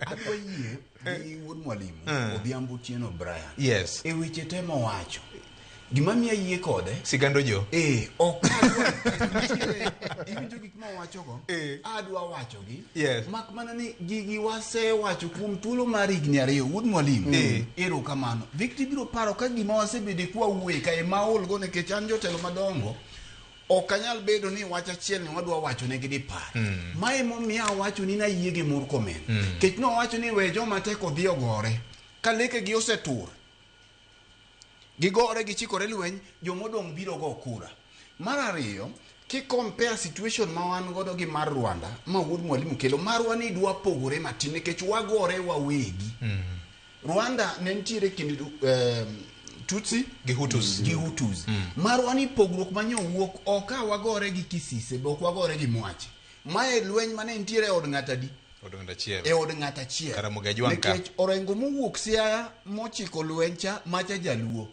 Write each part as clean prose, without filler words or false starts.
Adwa yie gi wuod mwalimu Odhiambo Tieno Brian. Yes. E weche temo wacho. Gima miya yie kode Sigando jo. Ok iwinjo gik ma wacho go. Adwa wacho gi. Yes. Mak mana ni gigi wase wacho kuom thuolo mar higni 2 wuod mwalimu. Ero kamano. Victor biro paro ka gima wasebede kwa wuoye ka ema ol go nikech an jotelo madongo. Ok anyal bedo ni wach achiel ni wadwa wacho ne gidi par. Mae momiya wacho ni na yie gi Murkomen. Kech no wacho ni we joma teko dhi ogore. Ka leke gi osetur. Gigore gichikore lweny, jomodong biro go kura. Mar ariyo, ki compare situation ma wan godo gi mar Rwanda, ma wuod mwalimu kelo, marwa ni dwa pogore matin nikech wagore wawegi. Rwanda ne ntiere kind Tutsi gi Hutus. Marwa ni pogruok manyo wuok oka wagore gi Kisise, bok wagore gi Mwache. Mae lweny mane ntiere od ng'atadi. Od ng'at achiel. Karamogi Ajwang' nikech orengo mowuok Siaya mochiko lweny cha macha jaluo.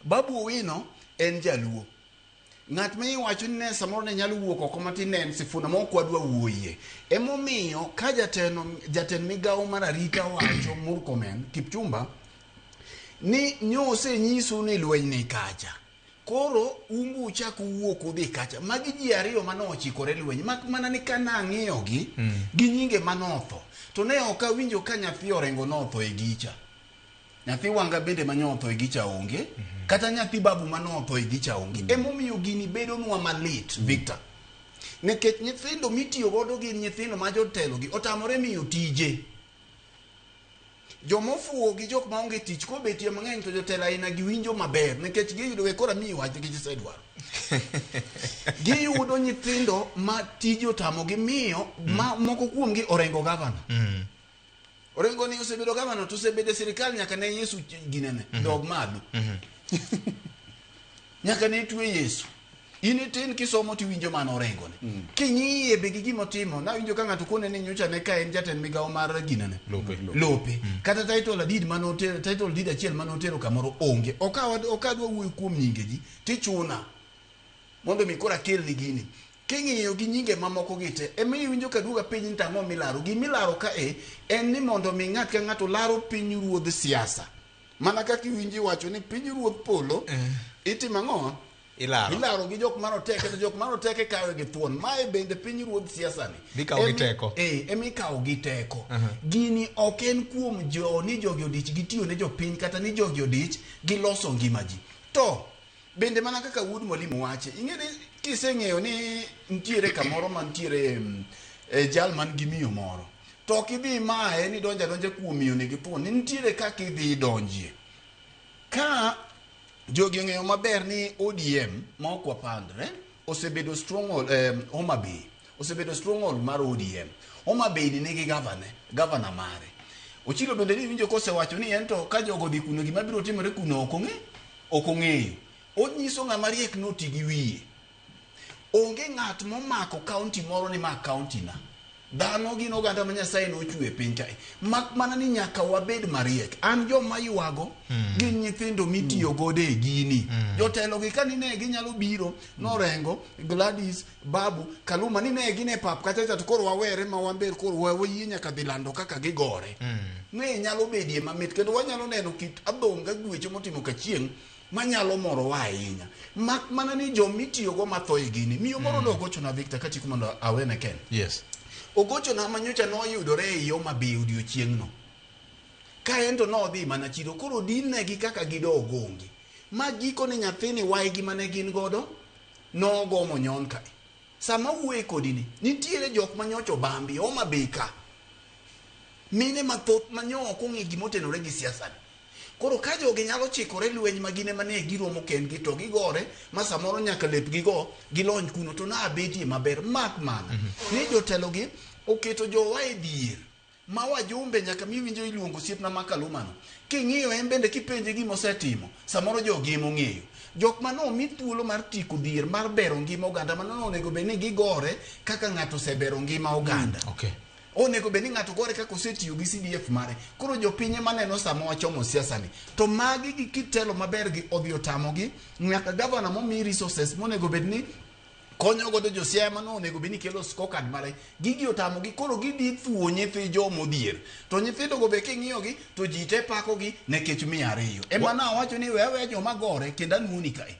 Babu Owino en jaluo. Ng'at ma iwacho ni ne samoro ne nyalo wuok oko matin ne en Sifuna ma ok wadwa wuoye. Emomiyo ka jatend migawo mar arita wacho Murkomen Kipchumba ni nyose nyiso ni lweny ni kacha. Koro umbu chako wuok udhi kacha. Magi ji ariyo manochikore lweny. Mak mana ni kana ng'iyogi gi nyinge manotho. To ne ok awinjo ka nyathi orengo notho e gicha. Nyathi wanga bende manyotho e gicha onge. Kata nyathi babu manotho e gicha onge. Emomiyo gini bedo nwa malit, Victor. Nikech nyithindo mitiyo godo gi nyithindo ma jotelo gi otamore miyo tije. Jomofuo gi jok maonge tich ko betie mang'eny to jotelo aina giwinjo maber nikech giyudo we kora miyo wach gi gisedwaro. Giyudo nyithindo ma tije otamo gi miyo ma moko kuom gi orengo gavana. Orengo ni osebedo gavana to osebede sirikal nyaka ne Yesu ginene dog madu. Nyaka ne tuwe Yesu. Ini tin kisomo tiwinjo man orengo ne. King'iye be gi gimotimo na winjo ka ng'ato kone ni nyocha ne ka en jatend migawo mar ginene. Lope. Kata title deed manotero, title deed achiel manotero kamoro onge. Okadwa wuoyo kuom nyinge ji tichuna. Mondo mi kora kel ni gini. King'iyo gi nyinge mamoko gite ema iwinjo ka duoga piny ni tang'o milaro. Gimilaro ka en ni mondo mi ng'at ka ng'ato laro piny ruodh siasa. Mana kaka iwinjo wacho ni piny ruodh polo itimo ang'o? Ilaro gi jok maroteke to jok maroteke kawe gi thuon. Mae bende piny ruodh siasa ni. Bikawo gi teko. Emi kawo gi teko. Gini ok en kuom ni jogi odich gitiyo ne jopiny kata ni jogi odich giloso ngima ji. To bende mana kaka wuod mwalimu wache. Ing'eni kiseng'eyo ni ntiere kamoro mantiere jal man gi miyo moro. To kidhi mae ni donja kuom miyo ni githuon. Ntiere kaka idhi donjie. Ka jogi ong'eyo maber ni ODM ma ok wapandre osebedo stronghold Homa Bay. Osebedo stronghold mar ODM. Homa Bay ni nigi gavana mare. Ochilo bende ni winjo kosewacho ni ento ka jogo dhi kuno gima biro timore kuno ok ong'eyo. Onyiso ng'ama riek noti gi wiye. Onge ng'at momako kaunti moro ni ma kaunti na. Dhano gin oganda ma Nyasaye nochwe piny kae. Mak mana ni nyaka wabed mariek. An joma yuago gin nyithindo mitiyo godo e gini. Jotelo gi ka nine ginyalo biro norengo Gladys Babu Kaluma nine gine pap kata to koro wawere ma wamber koro wayie nyaka bilando kaka gigore. Ne nyalo bedie mamit kendo wanyalo neno kit adhonga gwecho motimo kachieng' manyalo moro wa ahinya. Mak mana ni jomitiyo go matho e gini. Miyo moro dogocho na Victor kachiko mondo awene ken. Yes. Ogocho na manyocha no yudore e Homa Bay odiochieng' no. Ka ento no dhi mana chiro koro dinne gi kaka gidogo onge. Ma giko ni nyathini waigi mane gin godo no gomo nyon kae. Sama wuoye kodini nitiere jok manyocho bambi Homa Bay ka. Mine mathoth manyoko ng'e gimotenore gi siasa. Koro ka jogi nyalo chikore lweny magine mane giromo kendgi to gigore ma samoro nyaka lepgi go gilony kuno to na betie maber mak mana ni jotelo gi oketo jowa e dier ma wajumbe nyaka miwinjo iluongo siepna makalumano king'iyo en bende kipenje gima osetimo samoro jogi emong'eyo jok mano mi thuolo mar tiko dhier mar bero ngima oganda mano onego bed ni gigore kaka ng'ato osebero ngima oganda. Onego bed ni ng'ato gore kaka osetiyo gi CDF mare. Koro jopinye maneno sama wachomo siasa ni. To magi gi kitelo maber gi odhi otamogi nyaka gavana momi resources monego bed ni konyo godo josiema no onego bini kelo scorecard mare gigi otamo gi koro gidhi thuo nyithi jomo dhier to nyithindo go be king'iyo gi to ji te pako gi nekech 200 ema na wacho ni wewe joma gore kenda nuni kae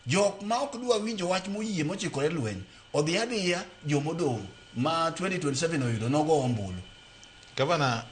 jok ma ok dwa winjo wach moyie mochikore lweny odhi adhiya jomodong ma 2027 oyudo nogo ombulu. Gavana